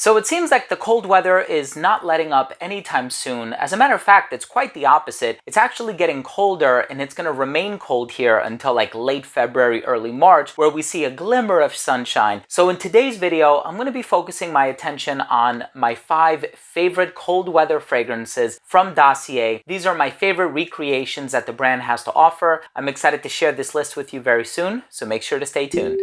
So it seems like the cold weather is not letting up anytime soon. As a matter of fact, it's quite the opposite. It's actually getting colder, and it's going to remain cold here until like late February, early March, where we see a glimmer of sunshine. So in today's video, I'm going to be focusing my attention on my 5 favorite cold weather fragrances from Dossier. These are my favorite recreations that the brand has to offer. I'm excited to share this list with you very soon, so make sure to stay tuned.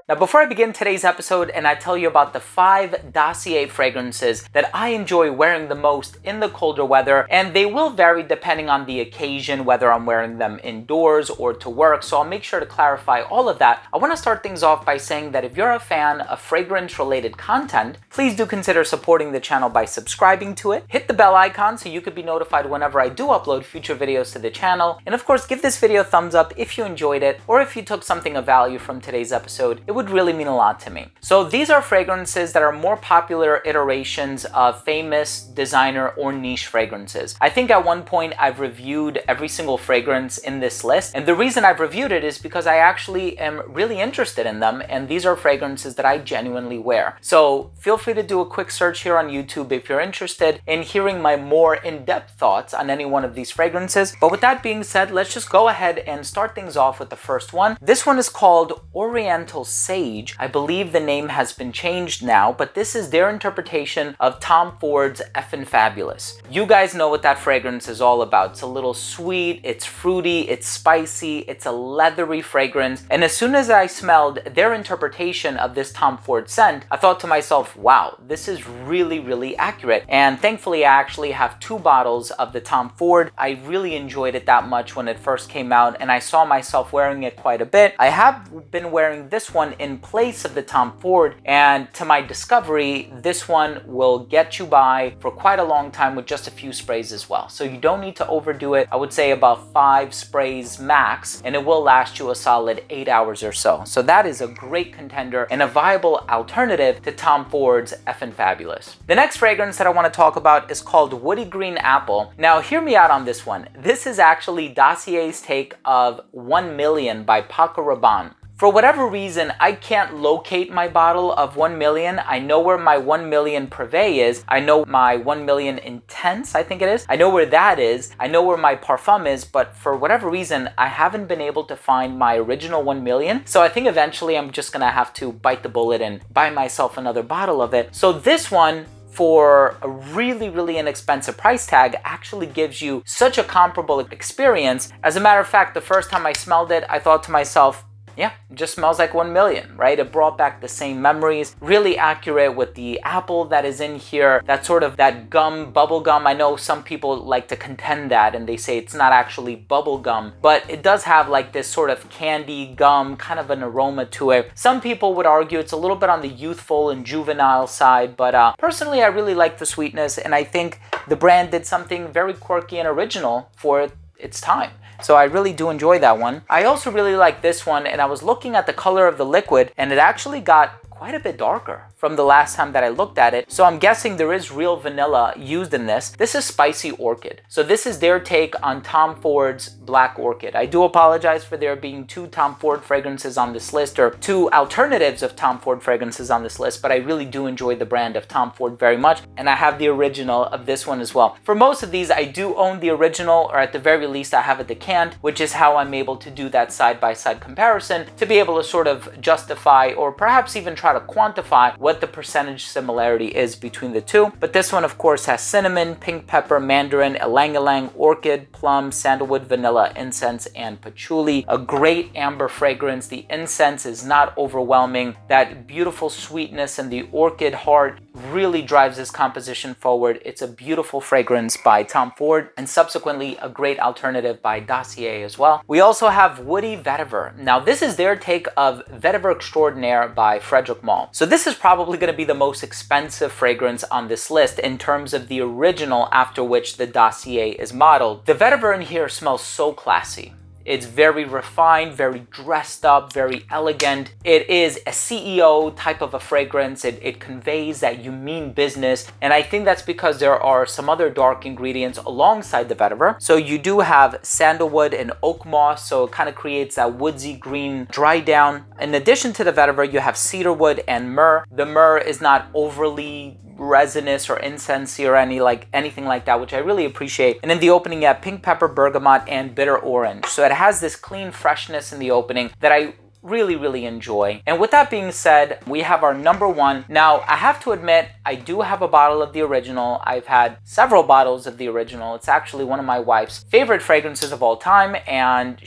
Now, before I begin today's episode and I tell you about the 5 Dossier fragrances that I enjoy wearing the most in the colder weather, and they will vary depending on the occasion, whether I'm wearing them indoors or to work, so I'll make sure to clarify all of that. I want to start things off by saying that if you're a fan of fragrance-related content, please do consider supporting the channel by subscribing to it. Hit the bell icon so you could be notified whenever I do upload future videos to the channel, and of course, give this video a thumbs up if you enjoyed it or if you took something of value from today's episode. It would really mean a lot to me. So these are fragrances that are more popular iterations of famous designer or niche fragrances. I think at one point I've reviewed every single fragrance in this list, and the reason I've reviewed it is because I actually am really interested in them, and these are fragrances that I genuinely wear. So feel free to do a quick search here on YouTube if you're interested in hearing my more in-depth thoughts on any one of these fragrances. But with that being said, let's just go ahead and start things off with the first one. This one is called Oriental Sage. I believe the name has been changed now, but this is their interpretation of Tom Ford's Effin' Fabulous. You guys know what that fragrance is all about. It's a little sweet, it's fruity, it's spicy, it's a leathery fragrance. And as soon as I smelled their interpretation of this Tom Ford scent, I thought to myself, wow, this is really accurate. And thankfully, I actually have 2 bottles of the Tom Ford. I really enjoyed it that much when it first came out, and I saw myself wearing it quite a bit. I have been wearing this one in place of the Tom Ford, and to my discovery, this one will get you by for quite a long time with just a few sprays as well. So you don't need to overdo it. I would say about 5 sprays max, and it will last you a solid 8 hours or so. So that is a great contender and a viable alternative to Tom Ford's Effin' Fabulous. The next fragrance that I want to talk about is called Woody Green Apple. Now, hear me out on this one. This is actually Dossier's take of 1 Million by Paco Rabanne. For whatever reason, I can't locate my bottle of 1 Million. I know where my 1 Million Privé is. I know my 1 Million Intense, I think it is. I know where that is. I know where my Parfum is, but for whatever reason, I haven't been able to find my original 1 Million. So I think eventually I'm just gonna have to bite the bullet and buy myself another bottle of it. So this one, for a really inexpensive price tag, actually gives you such a comparable experience. As a matter of fact, the first time I smelled it, I thought to myself, yeah, it just smells like 1 Million, right? It brought back the same memories. Really accurate with the apple that is in here, that sort of that gum, bubble gum. I know some people like to contend that and they say it's not actually bubble gum, but it does have like this sort of candy gum, kind of an aroma to it. Some people would argue it's a little bit on the youthful and juvenile side, but personally, I really like the sweetness, and I think the brand did something very quirky and original for its time. So I really do enjoy that one. I also really like this one, and I was looking at the color of the liquid, and it actually got quite a bit darker from the last time that I looked at it. So I'm guessing there is real vanilla used in this. This is Spicy Orchid. So this is their take on Tom Ford's Black Orchid. I do apologize for there being 2 Tom Ford fragrances on this list, or 2 alternatives of Tom Ford fragrances on this list, but I really do enjoy the brand of Tom Ford very much, and I have the original of this one as well. For most of these, I do own the original, or at the very least, I have a decant, which is how I'm able to do that side-by-side comparison to be able to sort of justify, or perhaps even try to quantify what the percentage similarity is between the 2. But this one, of course, has cinnamon, pink pepper, mandarin, ylang-ylang, orchid, plum, sandalwood, vanilla, incense, and patchouli. A great amber fragrance. The incense is not overwhelming. That beautiful sweetness and the orchid heart really drives this composition forward. It's a beautiful fragrance by Tom Ford, and subsequently a great alternative by Dossier as well. We also have Woody Vetiver. Now, this is their take of Vetiver Extraordinaire by Frederic Malle. So this is probably going to be the most expensive fragrance on this list in terms of the original after which the Dossier is modeled. The Vetiver in here smells so classy. It's very refined, very dressed up, very elegant. It is a CEO type of a fragrance. It conveys that you mean business. And I think that's because there are some other dark ingredients alongside the vetiver. So you do have sandalwood and oak moss, so it kind of creates that woodsy green dry down. In addition to the vetiver, you have cedarwood and myrrh. The myrrh is not overly resinous or incensey or anything like that, which I really appreciate. And in the opening, you have pink pepper, bergamot, and bitter orange. So it has this clean freshness in the opening that I really enjoy. And with that being said, we have our number one. Now, I have to admit, I do have a bottle of the original. I've had several bottles of the original. It's actually one of my wife's favorite fragrances of all time, and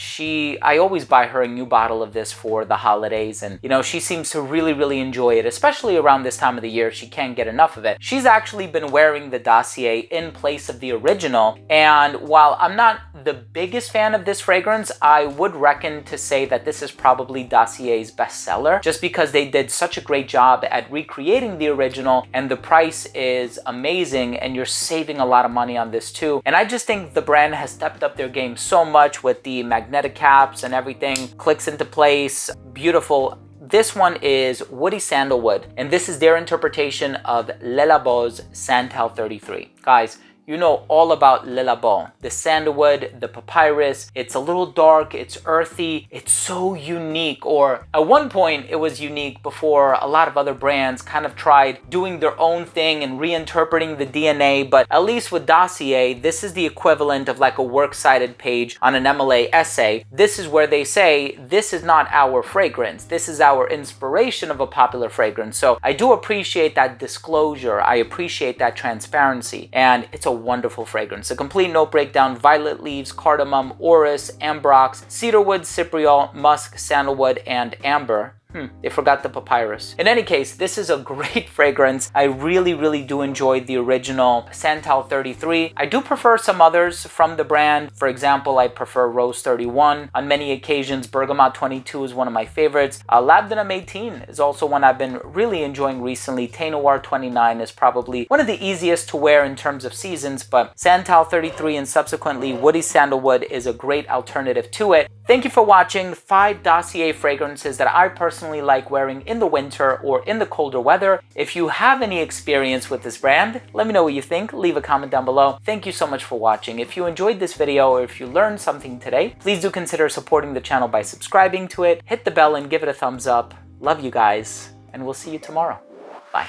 I always buy her a new bottle of this for the holidays, and she seems to really enjoy it, especially around this time of the year. She can't get enough of it. She's actually been wearing the Dossier in place of the original, and while I'm not the biggest fan of this fragrance, I would reckon to say that this is probably Dossier's bestseller, just because they did such a great job at recreating the original, and the price is amazing, and you're saving a lot of money on this too. And I just think the brand has stepped up their game so much with the magnetic caps and everything clicks into place. Beautiful. This one is Woody Sandalwood, and this is their interpretation of Le Labo's Santal 33. Guys, you know all about Le Labo, the sandalwood, the papyrus. It's a little dark, it's earthy, it's so unique. Or at one point it was unique before a lot of other brands kind of tried doing their own thing and reinterpreting the DNA. But at least with Dossier, this is the equivalent of like a works cited page on an MLA essay. This is where they say, this is not our fragrance. This is our inspiration of a popular fragrance. So I do appreciate that disclosure. I appreciate that transparency. And it's a wonderful fragrance. A complete note breakdown: violet leaves, cardamom, orris, ambrox, cedarwood, cypriol, musk, sandalwood, and amber. They forgot the papyrus. In any case, this is a great fragrance. I really do enjoy the original Santal 33. I do prefer some others from the brand. For example, I prefer Rose 31. On many occasions, Bergamot 22 is one of my favorites. Labdanum 18 is also one I've been really enjoying recently. Thé Noir 29 is probably one of the easiest to wear in terms of seasons, but Santal 33 and subsequently Woody Sandalwood is a great alternative to it. Thank you for watching 5 Dossier fragrances that I personally like wearing in the winter or in the colder weather. If you have any experience with this brand, let me know what you think. Leave a comment down below. Thank you so much for watching. If you enjoyed this video or if you learned something today, please do consider supporting the channel by subscribing to it. Hit the bell and give it a thumbs up. Love you guys, and we'll see you tomorrow. Bye.